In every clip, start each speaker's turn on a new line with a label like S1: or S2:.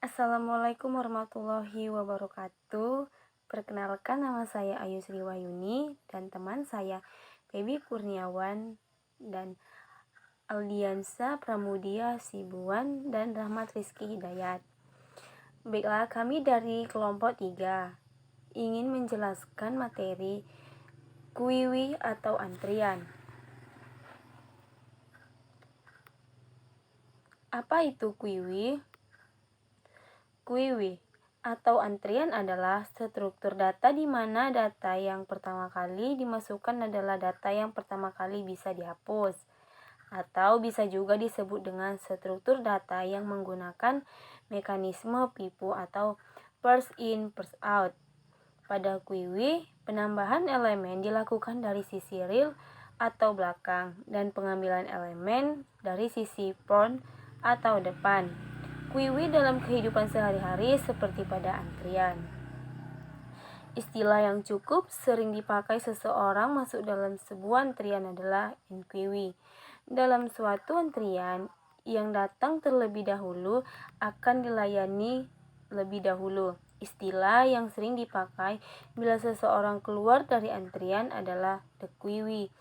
S1: Assalamualaikum warahmatullahi wabarakatuh. Perkenalkan, nama saya Ayu Sri Wahyuni dan teman saya Febi Kurniawan dan Aldiansa Pramudia Sibuan dan Rahmat Rizky Hidayat. Baiklah, kami dari kelompok 3 ingin menjelaskan materi kuiwi atau antrian. Apa itu kuiwi? Kuiwi atau antrian adalah struktur data di mana data yang pertama kali dimasukkan adalah data yang pertama kali bisa dihapus, atau bisa juga disebut dengan struktur data yang menggunakan mekanisme FIFO atau first in first out. Pada kuiwi, penambahan elemen dilakukan dari sisi real atau belakang dan pengambilan elemen dari sisi front atau depan. Kuiwi dalam kehidupan sehari-hari seperti pada antrian. Istilah yang cukup sering dipakai seseorang masuk dalam sebuah antrian adalah NQW. Dalam suatu antrian, yang datang terlebih dahulu akan dilayani lebih dahulu. Istilah yang sering dipakai bila seseorang keluar dari antrian adalah the QW.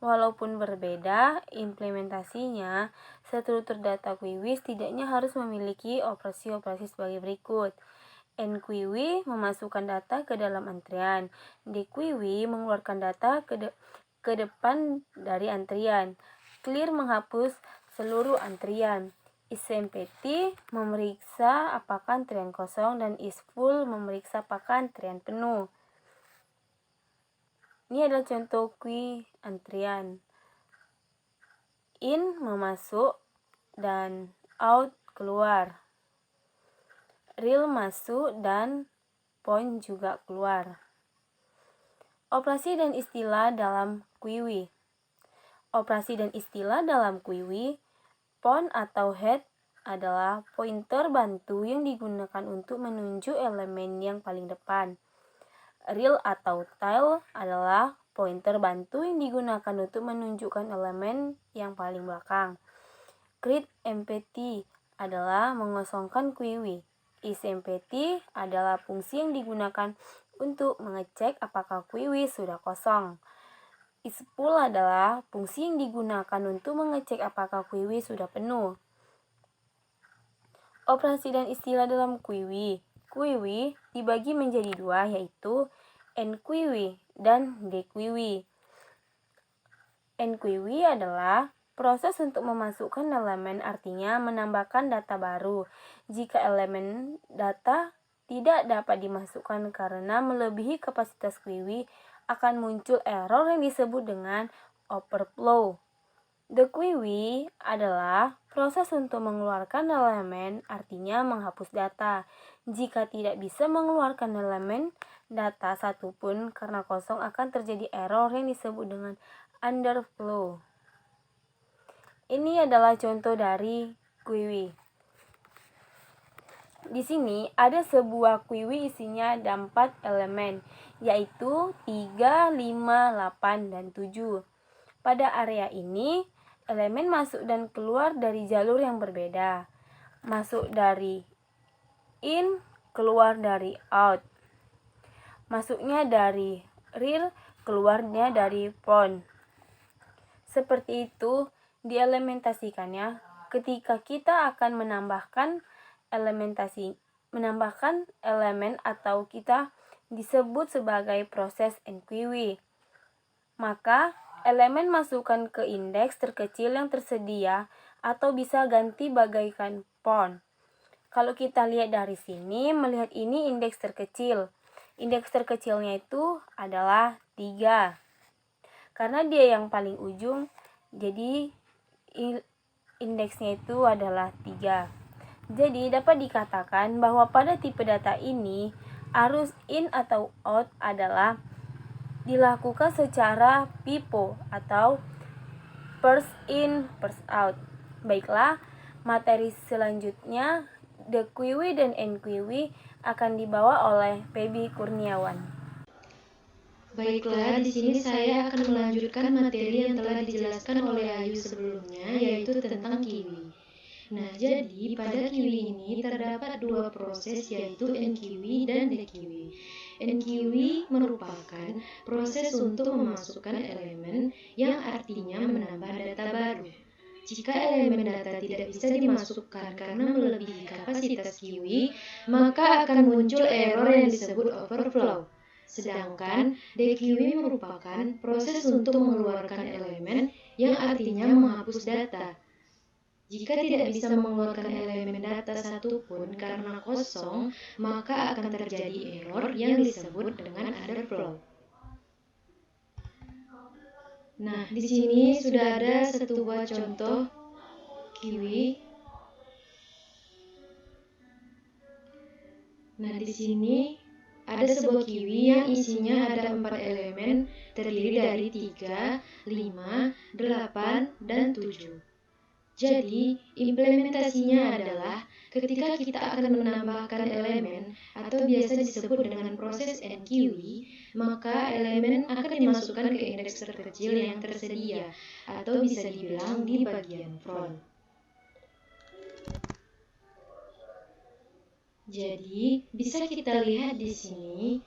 S1: Walaupun berbeda implementasinya, struktur data QW setidaknya harus memiliki operasi-operasi sebagai berikut. NQW memasukkan data ke dalam antrian. DQW mengeluarkan data ke depan dari antrian. Clear menghapus seluruh antrian. IsEmpty memeriksa apakah antrian kosong dan isFull memeriksa apakah antrian penuh. Ini adalah contoh queue antrian. In memasuk dan out keluar. Real masuk dan point juga keluar. Operasi dan istilah dalam QW. Operasi dan istilah dalam QW, point atau head adalah pointer bantu yang digunakan untuk menunjuk elemen yang paling depan. Real atau tail adalah pointer bantu yang digunakan untuk menunjukkan elemen yang paling belakang. Create empty adalah mengosongkan QW. IsEmpty adalah fungsi yang digunakan untuk mengecek apakah QW sudah kosong. IsFull adalah fungsi yang digunakan untuk mengecek apakah QW sudah penuh. Operasi dan istilah dalam QW. QW dibagi menjadi dua, yaitu NQW dan DQW. NQW adalah proses untuk memasukkan elemen, artinya menambahkan data baru. Jika elemen data tidak dapat dimasukkan karena melebihi kapasitas QW, akan muncul error yang disebut dengan overflow. DQW adalah proses untuk mengeluarkan elemen, artinya menghapus data. Jika tidak bisa mengeluarkan elemen data satupun karena kosong, akan terjadi error yang disebut dengan underflow. Ini adalah contoh dari QW. Di sini ada sebuah QW isinya ada 4 elemen, yaitu 3, 5, 8, dan 7. Pada area ini, elemen masuk dan keluar dari jalur yang berbeda. Masuk dari in, keluar dari out. Masuknya dari real, keluarnya dari front. Seperti itu dielementasikannya. Ketika kita akan menambahkan elemen atau kita disebut sebagai proses NQW. Maka elemen masukkan ke indeks terkecil yang tersedia atau bisa ganti bagaikan point. Kalau kita lihat dari sini, melihat ini indeks terkecil. Indeks terkecilnya itu adalah 3. Karena dia yang paling ujung, jadi indeksnya itu adalah 3. Jadi dapat dikatakan bahwa pada tipe data ini, arus in atau out adalah dilakukan secara FIFO atau first in first out. Baiklah, materi selanjutnya DQW dan NQW akan dibawa oleh Febi Kurniawan.
S2: Baiklah, di sini saya akan melanjutkan materi yang telah dijelaskan oleh Ayu sebelumnya, yaitu tentang kiwi. Nah, jadi pada kiwi ini terdapat dua proses, yaitu NQI dan DQI. NQI merupakan proses untuk memasukkan elemen yang artinya menambah data baru. Jika elemen data tidak bisa dimasukkan karena melebihi kapasitas kiwi, maka akan muncul error yang disebut overflow. Sedangkan DQI merupakan proses untuk mengeluarkan elemen yang artinya menghapus data. Jika tidak bisa mengeluarkan elemen data satupun karena kosong, maka akan terjadi error yang disebut dengan underflow. Nah, di sini sudah ada satu buah contoh kiwi. Nah, di sini ada sebuah kiwi yang isinya ada 4 elemen terdiri dari 3, 5, 8, dan 7. Jadi, implementasinya adalah ketika kita akan menambahkan elemen atau biasa disebut dengan proses NQI, maka elemen akan dimasukkan ke indeks terkecil yang tersedia atau bisa dibilang di bagian front. Jadi, bisa kita lihat di sini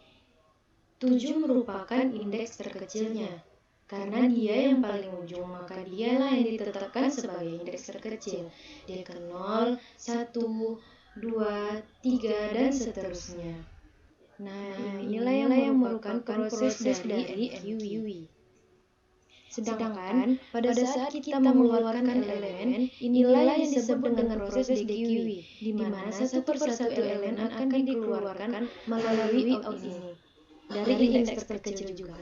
S2: 7 merupakan indeks terkecilnya. Karena dia yang paling ujung, maka dialah yang ditetapkan sebagai indeks terkecil. Dia ke 0, 1, 2, 3, dan seterusnya. Nah, inilah yang merupakan proses dari NQI. Sedangkan pada saat kita mengeluarkan elemen, inilah yang disebut dengan proses DQI, di mana satu persatu elemen akan dikeluarkan melalui out ini, dari indeks terkecil juga.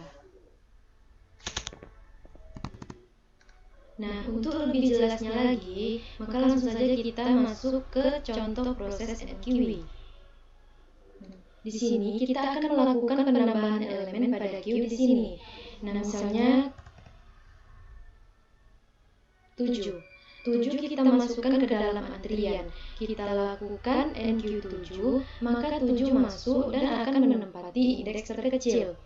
S2: Nah, untuk lebih jelasnya lagi, maka langsung saja kita masuk ke contoh proses NQI. Di sini kita akan melakukan penambahan elemen pada Q di sini. Nah, misalnya 7. 7 kita masukkan ke dalam antrian. Kita lakukan NQ7, maka 7 masuk dan akan menempati indeks terkecil.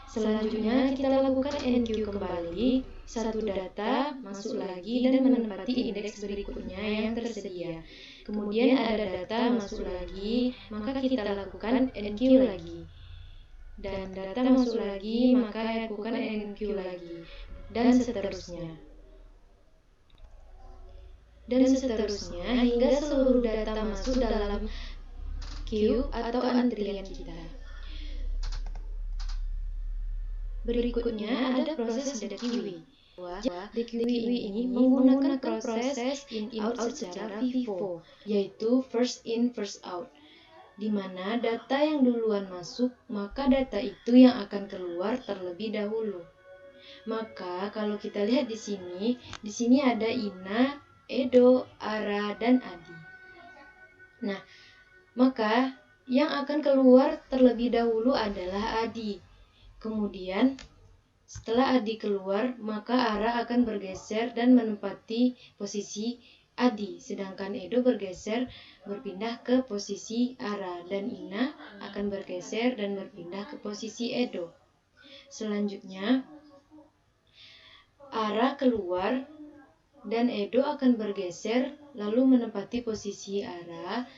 S2: Selanjutnya kita lakukan NQ kembali, satu data masuk lagi dan menempati indeks berikutnya yang tersedia. Kemudian ada data masuk lagi, maka kita lakukan NQ lagi. Dan data masuk lagi, maka lakukan NQ lagi. Dan seterusnya. Hingga seluruh data masuk dalam queue atau antrian kita. Berikutnya ada proses DQI. DQI ini menggunakan proses in-out secara FIFO, yaitu first in first out, di mana data yang duluan masuk, maka data itu yang akan keluar terlebih dahulu. Maka kalau kita lihat di sini ada Ina, Edo, Ara, dan Adi. Nah, maka yang akan keluar terlebih dahulu adalah Adi. Kemudian, setelah Adi keluar, maka Ara akan bergeser dan menempati posisi Adi, sedangkan Edo berpindah ke posisi Ara, dan Ina akan bergeser dan berpindah ke posisi Edo. Selanjutnya, Ara keluar dan Edo akan bergeser lalu menempati posisi Ara,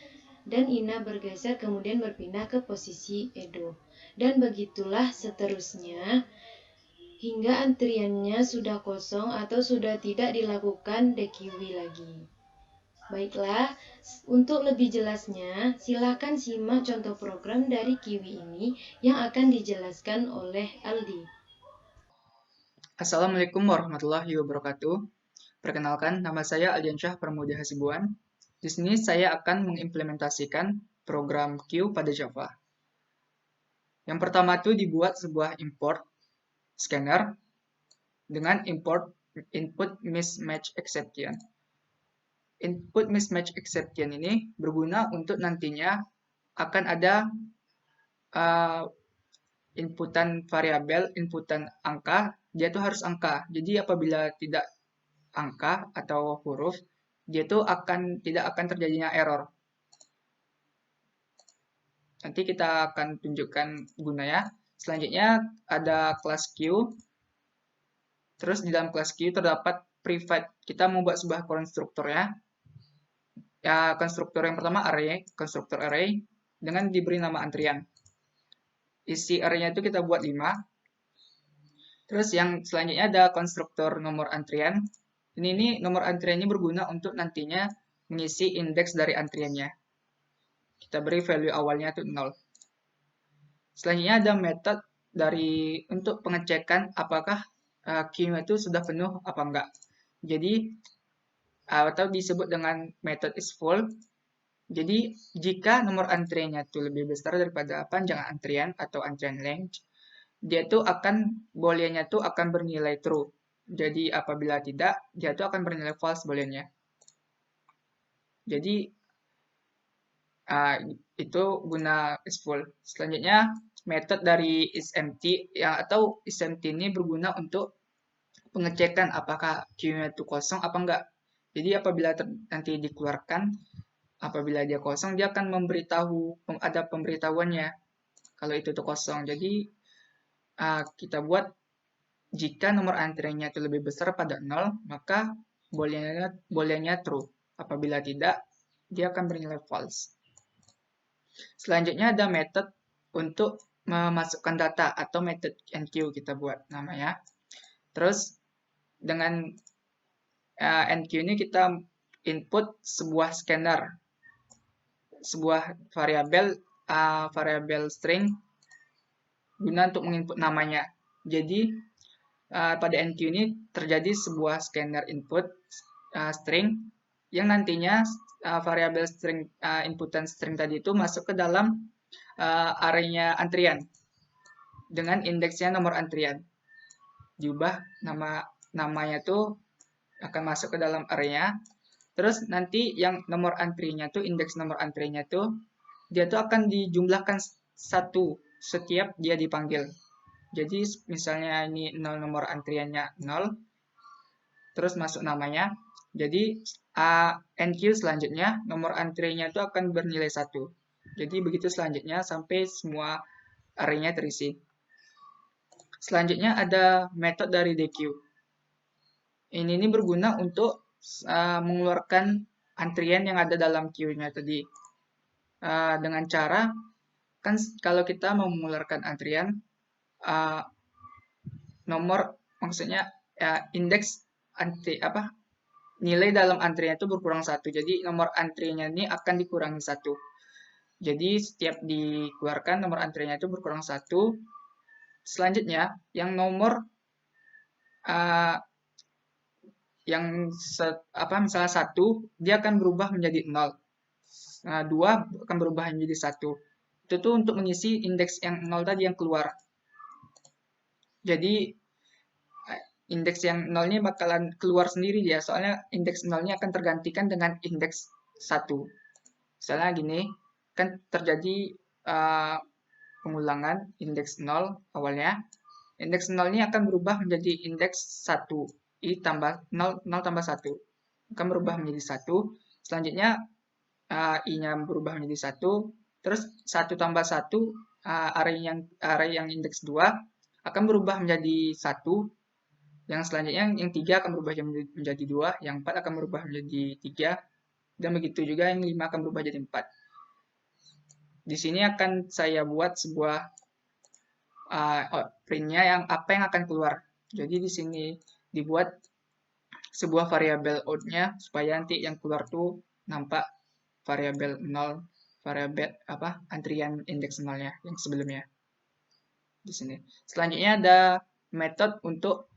S2: dan Ina bergeser kemudian berpindah ke posisi Edo. Dan begitulah seterusnya hingga antriannya sudah kosong atau sudah tidak dilakukan DQI lagi. Baiklah, untuk lebih jelasnya silakan simak contoh program dari Kiwi ini yang akan dijelaskan oleh Aldi.
S3: Assalamualaikum warahmatullahi wabarakatuh. Perkenalkan, nama saya Aldiansyah Pramudia Hasibuan. Di sini saya akan mengimplementasikan program Q pada Java. Yang pertama itu dibuat sebuah import scanner dengan import input mismatch exception. Input mismatch exception ini berguna untuk nantinya akan ada inputan variabel, inputan angka, dia itu harus angka. Jadi apabila tidak angka atau huruf, dia itu tidak akan terjadinya error. Nanti kita akan tunjukkan gunanya. Selanjutnya ada kelas Q. Terus di dalam kelas Q terdapat private. Kita membuat sebuah konstruktor ya. Ya, konstruktor yang pertama array, konstruktor array dengan diberi nama antrian. Isi array-nya itu kita buat 5. Terus yang selanjutnya ada konstruktor nomor antrian. Ini nomor antriannya berguna untuk nantinya mengisi indeks dari antriannya. Kita beri value awalnya itu 0. Selanjutnya ada metode untuk pengecekan apakah queue itu sudah penuh apa enggak. Jadi atau disebut dengan method is full. Jadi jika nomor antriannya itu lebih besar daripada panjang antrian atau antrian length, dia tuh booleannya tuh akan bernilai true. Jadi apabila tidak, dia tuh akan bernilai false booleannya. Jadi itu guna is full. Selanjutnya metode dari isEmpty atau isEmpty ini berguna untuk pengecekan apakah queue-nya itu kosong apa enggak. Jadi apabila nanti dikeluarkan, apabila dia kosong, dia akan ada pemberitahuannya kalau itu tuh kosong. Jadi kita buat jika nomor antriannya itu lebih besar pada 0, maka booleannya true. Apabila tidak, dia akan bernilai false. Selanjutnya ada metode untuk memasukkan data atau method enqueue kita buat namanya. Terus dengan enqueue ini kita input sebuah scanner, sebuah variabel string guna untuk menginput namanya. Jadi pada enqueue ini terjadi sebuah scanner input string yang nantinya variabel string inputan string tadi itu masuk ke dalam array-nya antrian dengan indeksnya nomor antrian. Diubah namanya tuh akan masuk ke dalam array-nya. Terus nanti yang nomor antriannya tuh indeks nomor antriannya tuh dia tuh akan dijumlahkan 1 setiap dia dipanggil. Jadi misalnya ini 0 nomor antriannya 0, terus masuk namanya. Jadi enqueue selanjutnya nomor antriannya itu akan bernilai 1. Jadi begitu selanjutnya sampai semua array-nya terisi. Selanjutnya ada metode dari dequeue. Ini berguna untuk mengeluarkan antrian yang ada dalam queue-nya tadi. Dengan cara kan kalau kita mau mengeluarkan antrian maksudnya indeks nilai dalam antrian itu berkurang 1. Jadi nomor antriannya ini akan dikurangi 1. Jadi setiap dikeluarkan nomor antriannya itu berkurang 1. Selanjutnya yang nomor misalnya 1 dia akan berubah menjadi 0. 2 akan berubah menjadi 1. Itu tuh untuk mengisi indeks yang 0 tadi yang keluar. Jadi indeks yang 0 ini bakalan keluar sendiri dia, soalnya indeks 0-nya akan tergantikan dengan indeks 1. Misalnya gini, kan terjadi pengulangan indeks 0 awalnya. Indeks 0 ini akan berubah menjadi indeks 1. I tambah 0 tambah 1. Akan berubah menjadi 1. Selanjutnya I-nya berubah menjadi 1. Terus 1 tambah 1, array yang indeks 2 akan berubah menjadi 1. Yang selanjutnya yang 3 akan berubah menjadi 2, yang 4 akan berubah menjadi 3, dan begitu juga yang 5 akan berubah jadi 4. Di sini akan saya buat sebuah print-nya yang akan keluar. Jadi di sini dibuat sebuah variabel out-nya supaya nanti yang keluar tuh nampak variabel 0, variabel antrian indeks 0-nya yang sebelumnya. Di sini. Selanjutnya ada metode untuk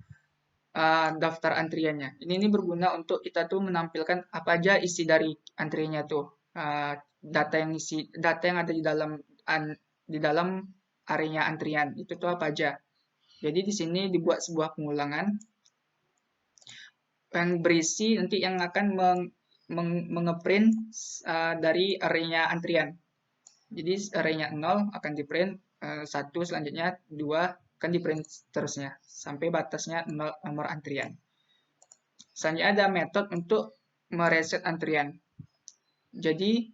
S3: daftar antriannya. Ini berguna untuk kita tuh menampilkan apa aja isi dari antriannya tuh. Data yang ada di dalam area antrian itu tuh apa aja. Jadi di sini dibuat sebuah pengulangan yang berisi nanti yang akan mengeprint dari area antrian. Jadi area 0 akan diprint 1, selanjutnya 2 akan diprint terusnya sampai batasnya 0 nomor antrian. Selanjutnya ada metode untuk mereset antrian. Jadi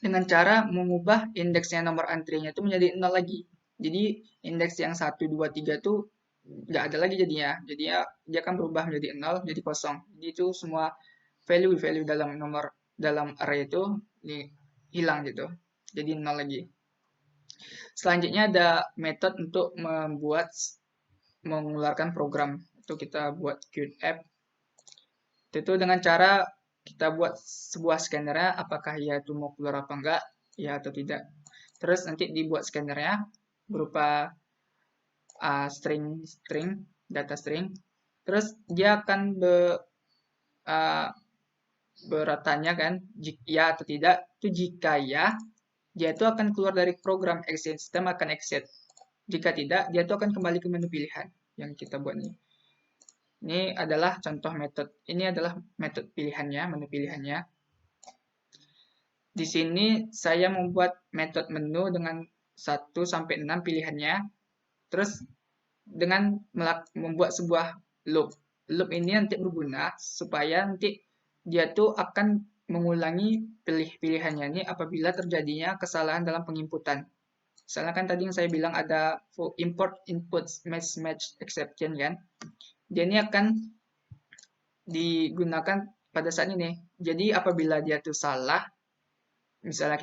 S3: dengan cara mengubah indeksnya nomor antriannya itu menjadi 0 lagi. Jadi indeks yang 1, 2, 3 itu nggak ada lagi jadinya. Jadi dia akan berubah menjadi 0, jadi kosong. Jadi itu semua value dalam nomor dalam array itu hilang gitu. Jadi 0 lagi. Selanjutnya ada metode untuk mengeluarkan program. Itu kita buat QApp. Itu dengan cara kita buat sebuah scannernya, apakah ia itu mau keluar apa enggak, ya atau tidak. Terus nanti dibuat scannernya berupa string, data string. Terus dia akan bertanya kan, ya atau tidak. Itu jika ya, dia itu akan keluar dari program, exit system akan exit. Jika tidak, dia itu akan kembali ke menu pilihan yang kita buat nih. Ini adalah contoh metode. Ini adalah metode pilihannya, menu pilihannya. Di sini saya membuat metode menu dengan 1 sampai 6 pilihannya. Terus dengan membuat sebuah loop. Loop ini nanti berguna supaya nanti dia tuh akan mengulangi pilihannya ini apabila terjadinya kesalahan dalam penginputan. Misalnya kan tadi yang saya bilang ada import inputs mismatch exception kan. Dia ini akan digunakan pada saat ini. Jadi apabila dia tuh salah, misalnya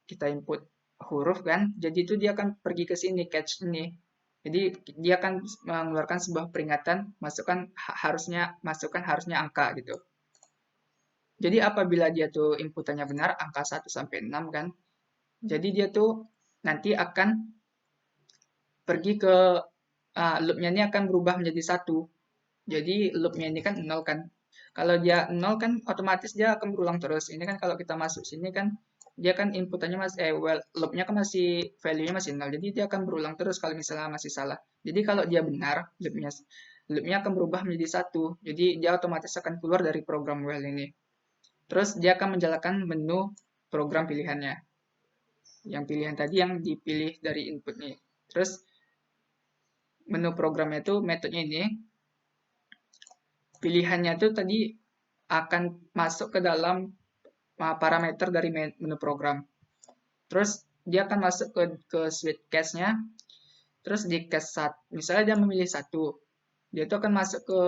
S3: kita input huruf kan, jadi itu dia akan pergi ke sini catch ini. Jadi dia akan mengeluarkan sebuah peringatan, masukkan harusnya angka gitu. Jadi apabila dia tuh inputannya benar, angka 1 sampai 6 kan. Jadi dia tuh nanti akan pergi ke loopnya ini akan berubah menjadi 1. Jadi loopnya ini kan 0 kan. Kalau dia 0 kan otomatis dia akan berulang terus. Ini kan kalau kita masuk sini kan dia kan inputannya masih loopnya kan masih value-nya masih 0. Jadi dia akan berulang terus kalau misalnya masih salah. Jadi kalau dia benar, loopnya akan berubah menjadi 1. Jadi dia otomatis akan keluar dari program while ini. Terus dia akan menjalankan menu program pilihannya. Yang pilihan tadi yang dipilih dari input nih. Terus menu programnya itu metodenya ini. Pilihannya itu tadi akan masuk ke dalam parameter dari menu program. Terus dia akan masuk ke switch cache-nya. Terus di cache 1, misalnya dia memilih 1, dia itu akan masuk ke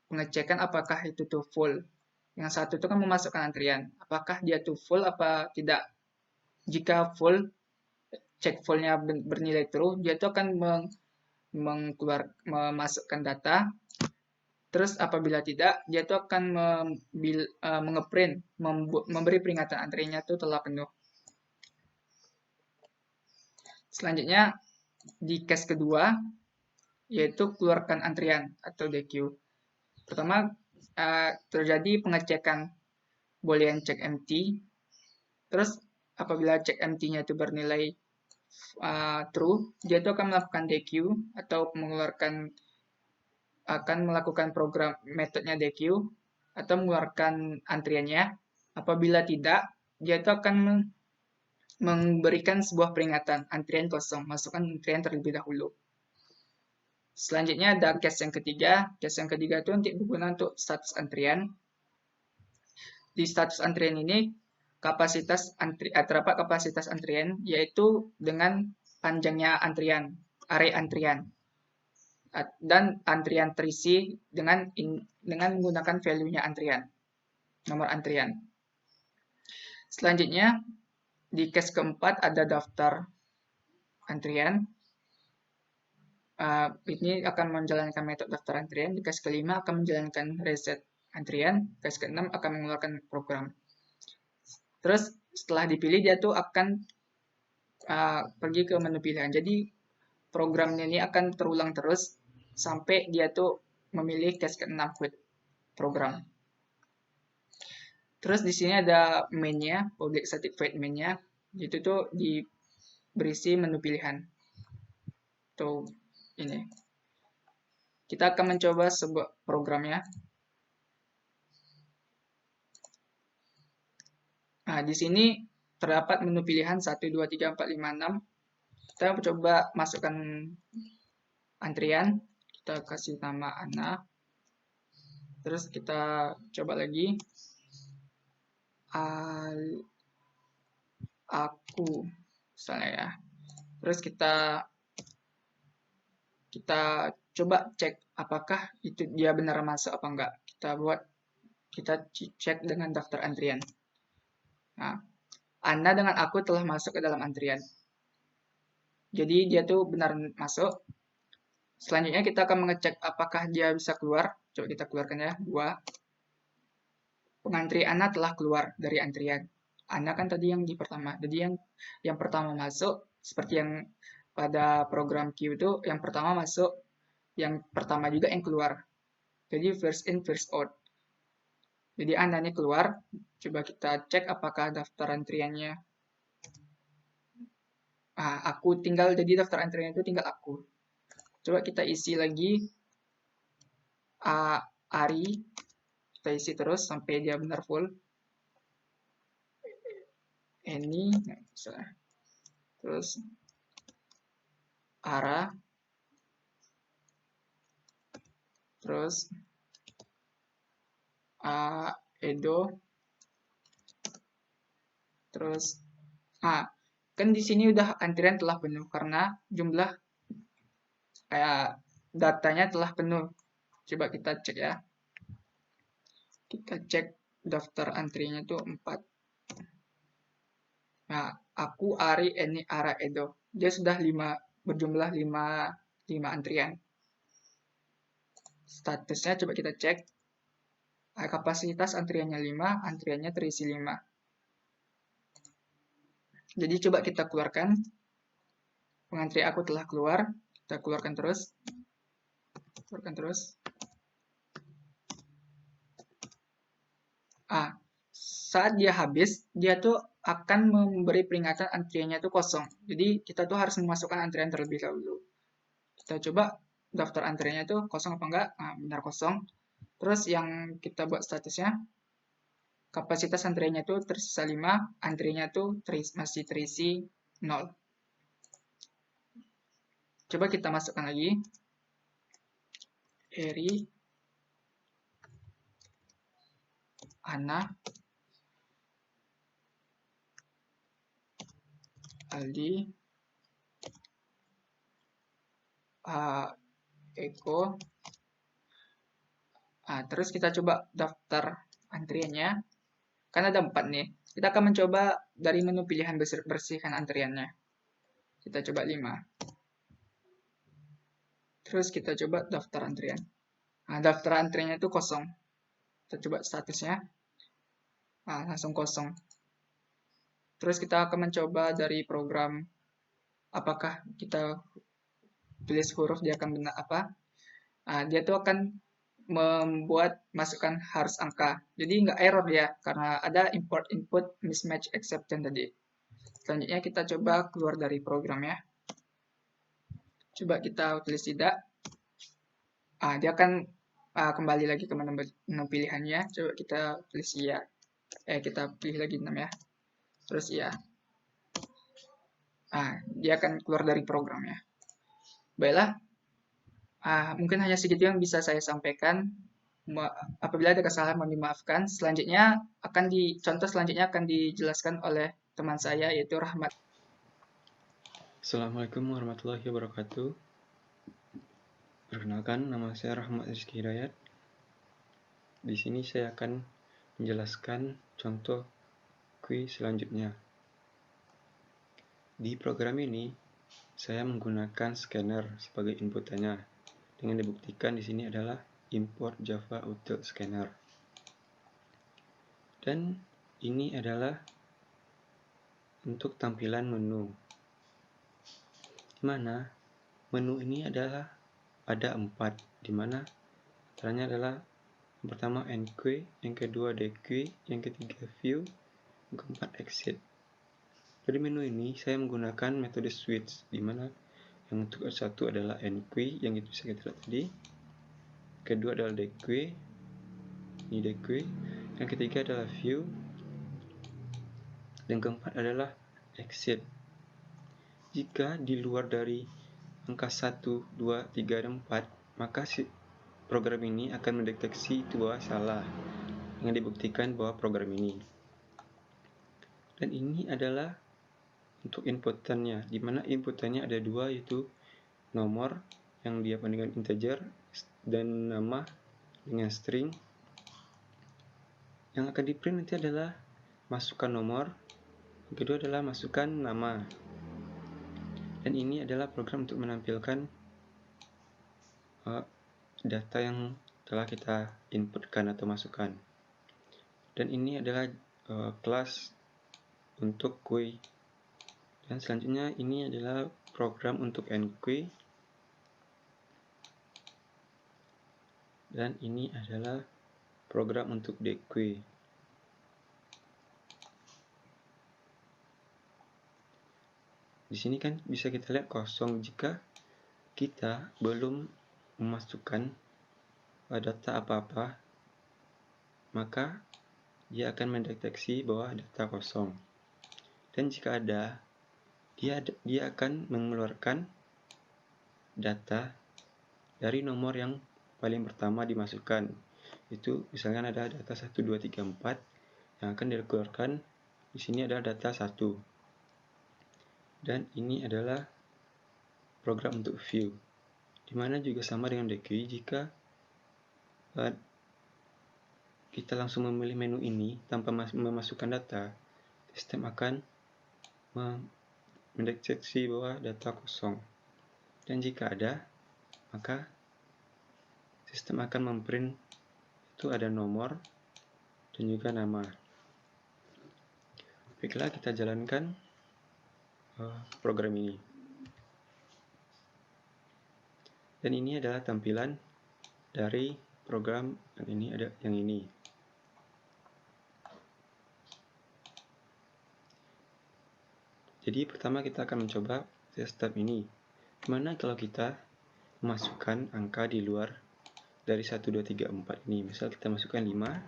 S3: pengecekan apakah itu tuh full. Yang 1 itu kan memasukkan antrian. Apakah dia tuh full apa tidak. Jika full, cek full-nya bernilai true, dia itu akan memasukkan data. Terus apabila tidak, dia itu akan mengeprint, memberi peringatan antriannya itu telah penuh. Selanjutnya, di case kedua, yaitu keluarkan antrian atau DQ. Pertama, terjadi pengecekan boolean check empty. Terus apabila check empty-nya itu bernilai true, dia itu akan melakukan DQ atau akan melakukan program metodenya DQ atau mengeluarkan antriannya. Apabila tidak, dia itu akan memberikan sebuah peringatan antrian kosong, masukkan antrian terlebih dahulu. Selanjutnya ada case yang ketiga. Case yang ketiga itu nanti berguna untuk status antrian. Di status antrian ini terdapat kapasitas antrian yaitu dengan panjangnya antrian, array antrian. Dan antrian terisi dengan menggunakan value-nya antrian, nomor antrian. Selanjutnya, di case keempat ada daftar antrian. Ini akan menjalankan metode daftar antrian. Di case kelima akan menjalankan reset antrian. Case keenam akan mengeluarkan program. Terus setelah dipilih dia tuh akan pergi ke menu pilihan. Jadi programnya ini akan terulang terus sampai dia tuh memilih case ke-6 quit program. Terus di sini ada main-nya, public static void main-nya. Itu tuh berisi menu pilihan. Tuh ini. Kita akan mencoba sebuah programnya. Nah, di sini terdapat menu pilihan 1, 2, 3, 4, 5, 6. Kita coba masukkan antrian. Kita kasih nama Ana. Terus kita coba lagi. Aku. Misalnya ya. Terus kita coba cek apakah itu dia benar masuk apa enggak. Kita buat kita cek dengan daftar antrian. Nah, Anda dengan aku telah masuk ke dalam antrian. Jadi dia tuh benar masuk. Selanjutnya kita akan mengecek apakah dia bisa keluar. Coba kita keluarkan ya. 2. Pengantri Anda telah keluar dari antrian. Anda kan tadi yang di pertama. Jadi yang pertama masuk, seperti yang pada program Q itu, yang pertama masuk, yang pertama juga yang keluar. Jadi first in, first out. Jadi Anda ini keluar, coba kita cek apakah daftar antriannya. Aku tinggal, jadi daftar antriannya itu tinggal aku. Coba kita isi lagi Ari, kita isi terus sampai dia benar full. Ini, misalnya. Terus Ara, terus Edo, terus kan di sini udah antrian telah penuh karena jumlah datanya telah penuh. Coba kita cek ya. Kita cek daftar antrinya itu 4. Nah, aku, Ari, Eni, Ara, Edo. Dia sudah 5, berjumlah 5 antrian. Statusnya coba kita cek. Kapasitas antriannya 5, antriannya terisi 5. Jadi coba kita keluarkan. Pengantri aku telah keluar. Kita keluarkan terus. Keluarkan terus. Saat dia habis, dia tuh akan memberi peringatan antriannya itu kosong. Jadi kita tuh harus memasukkan antrian terlebih dahulu. Kita coba daftar antriannya itu kosong apa enggak. Benar kosong. Terus yang kita buat statusnya, kapasitas antriannya itu tersisa 5, antriannya itu masih terisi 0. Coba kita masukkan lagi. Eri, Ana, Aldi, Eko. Terus kita coba daftar antriannya. Kan ada 4 nih. Kita akan mencoba dari menu pilihan bersihkan antriannya. Kita coba 5. Terus kita coba daftar antrian. Daftar antriannya itu kosong. Kita coba statusnya. Langsung kosong. Terus kita akan mencoba dari program apakah kita tulis huruf dia akan benar apa. Dia tuh akan membuat masukkan harus angka. Jadi nggak error ya, karena ada import input mismatch exception tadi. Selanjutnya kita coba keluar dari program ya. Coba kita tulis tidak. Dia akan kembali lagi ke menu pilihannya. Coba kita tulis iya. Kita pilih lagi 6 ya. Terus iya. Dia akan keluar dari programnya. Baiklah. Mungkin hanya segitu yang bisa saya sampaikan. Apabila ada kesalahan mohon dimaafkan. Contoh selanjutnya akan dijelaskan oleh teman saya yaitu Rahmat.
S4: Assalamualaikum warahmatullahi wabarakatuh. Perkenalkan, nama saya Rahmat Rizky Hidayat. Di sini saya akan menjelaskan contoh kuis selanjutnya. Di program ini, saya menggunakan scanner sebagai inputannya. Dengan dibuktikan di sini adalah import Java Util Scanner. Dan ini adalah untuk tampilan menu. Mana menu ini adalah ada 4, di mana antaranya adalah yang pertama enqueue, yang kedua dequeue, yang ketiga view, yang keempat exit. Dari menu ini saya menggunakan metode switch, di mana yang untuk satu adalah enqueue, yang itu saya lihat tadi. Kedua adalah dequeue, ini dequeue. Yang ketiga adalah view. Dan keempat adalah exit. Jika di luar dari angka 1, 2, 3, dan 4, maka program ini akan mendeteksi itu bahwa salah, dengan dibuktikan bahwa program ini. Dan ini adalah untuk inputannya, di mana inputannya ada 2, yaitu nomor yang diapakan dengan integer dan nama dengan string. Yang akan di print nanti adalah masukkan nomor, yang kedua adalah masukkan nama. Dan ini adalah program untuk menampilkan data yang telah kita inputkan atau masukkan. Dan ini adalah kelas untuk queue. Dan selanjutnya ini adalah program untuk enqueue. Dan ini adalah program untuk dequeue. Di sini kan bisa kita lihat kosong jika kita belum memasukkan data apa-apa, maka dia akan mendeteksi bahwa data kosong. Dan jika ada, dia akan mengeluarkan data dari nomor yang paling pertama dimasukkan. Itu misalkan ada data 1, 2, 3, 4 yang akan dikeluarkan. Di sini adalah data 1. Dan ini adalah program untuk view, dimana juga sama dengan dequeue. Jika kita langsung memilih menu ini tanpa memasukkan data, sistem akan mendeteksi bahwa data kosong. Dan jika ada, maka sistem akan memprint itu ada nomor dan juga nama. Baiklah, kita jalankan program ini. Dan ini adalah tampilan dari program yang ini. Ada yang ini. Jadi pertama kita akan mencoba step ini. Gimana kalau kita memasukkan angka di luar dari 1, 2, 3, 4 ini. Misal kita masukkan 5,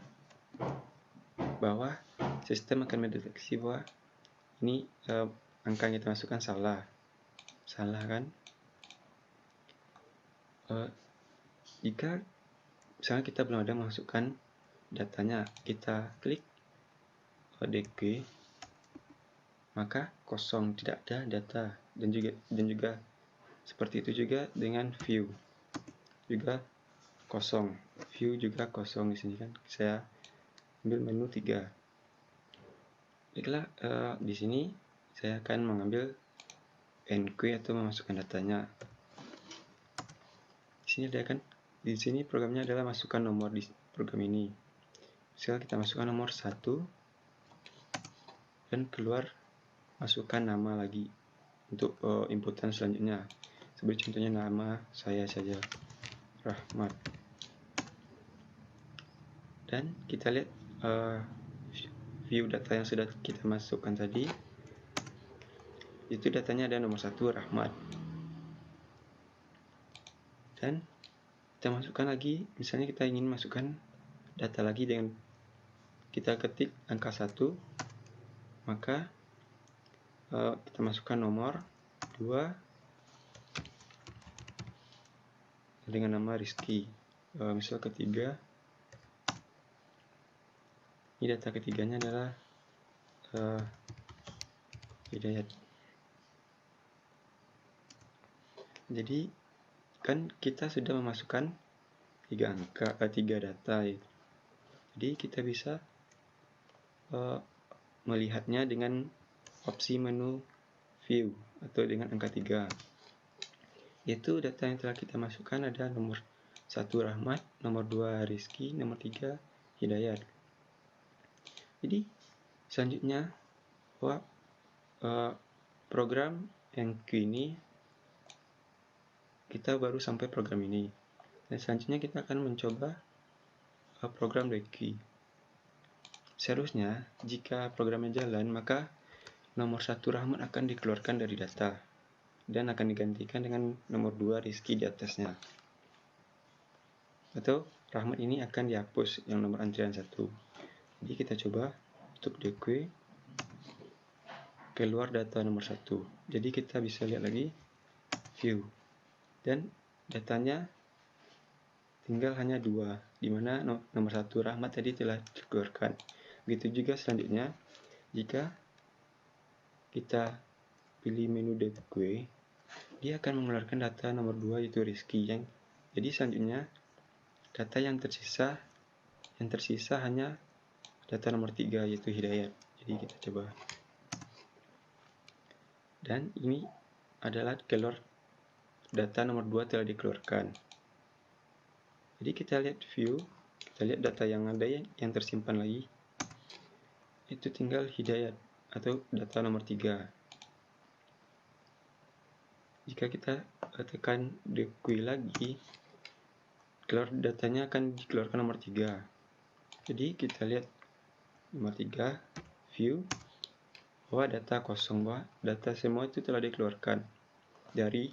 S4: bahwa sistem akan mendeteksi bahwa ini angka yang kita masukkan salah kan. Jika misalnya kita belum ada memasukkan datanya, kita klik dequeue, maka kosong, tidak ada data. Dan juga seperti itu juga dengan view, juga kosong. View juga kosong. Di sini kan saya ambil menu 3. Baiklah, di sini saya akan mengambil enqueue atau memasukkan datanya. Di sini programnya adalah masukkan nomor di program ini. Misal kita masukkan nomor 1 dan keluar masukkan nama lagi untuk inputan selanjutnya. Seperti contohnya nama saya saja, Rahmat. Dan kita lihat view data yang sudah kita masukkan tadi. Itu datanya ada nomor 1 Rahmat. Dan kita masukkan lagi, misalnya kita ingin masukkan data lagi dengan kita ketik angka 1, maka kita masukkan nomor 2 dengan nama Rizky. Misal ketiga, ini data ketiganya adalah Hidayat. Jadi kan kita sudah memasukkan 3 data ya. Jadi kita bisa melihatnya dengan opsi menu view atau dengan angka 3. Yaitu data yang telah kita masukkan ada nomor 1 Rahmat, nomor 2 Rizky, nomor 3 Hidayat. Jadi selanjutnya bahwa program enqueue ini kita baru sampai program ini. Dan selanjutnya kita akan mencoba program dequeue. Seharusnya jika programnya jalan, maka nomor 1 Rahmat akan dikeluarkan dari data dan akan digantikan dengan nomor 2 Rizky di atasnya. Atau Rahmat ini akan dihapus yang nomor antrian 1. Jadi kita coba untuk dequeue, keluar data nomor 1. Jadi kita bisa lihat lagi view. Dan datanya tinggal hanya 2, dimana nomor 1 Rahmat tadi telah dikeluarkan. Begitu juga selanjutnya, jika kita pilih menu dequeue, dia akan mengeluarkan data nomor 2 yaitu Rizky. Jadi selanjutnya data yang tersisa hanya data nomor 3 yaitu Hidayat. Jadi kita coba. Dan ini adalah keluar data nomor 2 telah dikeluarkan. Jadi kita lihat view, kita lihat data yang ada yang tersimpan lagi. Itu tinggal Hidayat atau data nomor 3. Jika kita tekan the queue lagi, keluar datanya akan dikeluarkan nomor 3. Jadi kita lihat nomor 3, view, bahwa data kosong, bahwa data semua itu telah dikeluarkan dari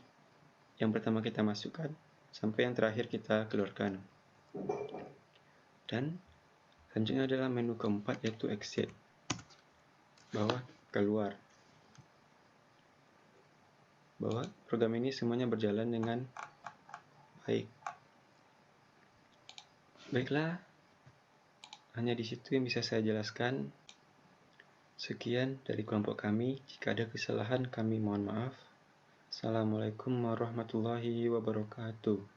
S4: yang pertama kita masukkan sampai yang terakhir kita keluarkan. Dan selanjutnya adalah menu keempat yaitu exit, bahwa keluar, bahwa program ini semuanya berjalan dengan baik. Baiklah, hanya di situ yang bisa saya jelaskan. Sekian dari kelompok kami. Jika ada kesalahan kami mohon maaf. Assalamualaikum warahmatullahi wabarakatuh.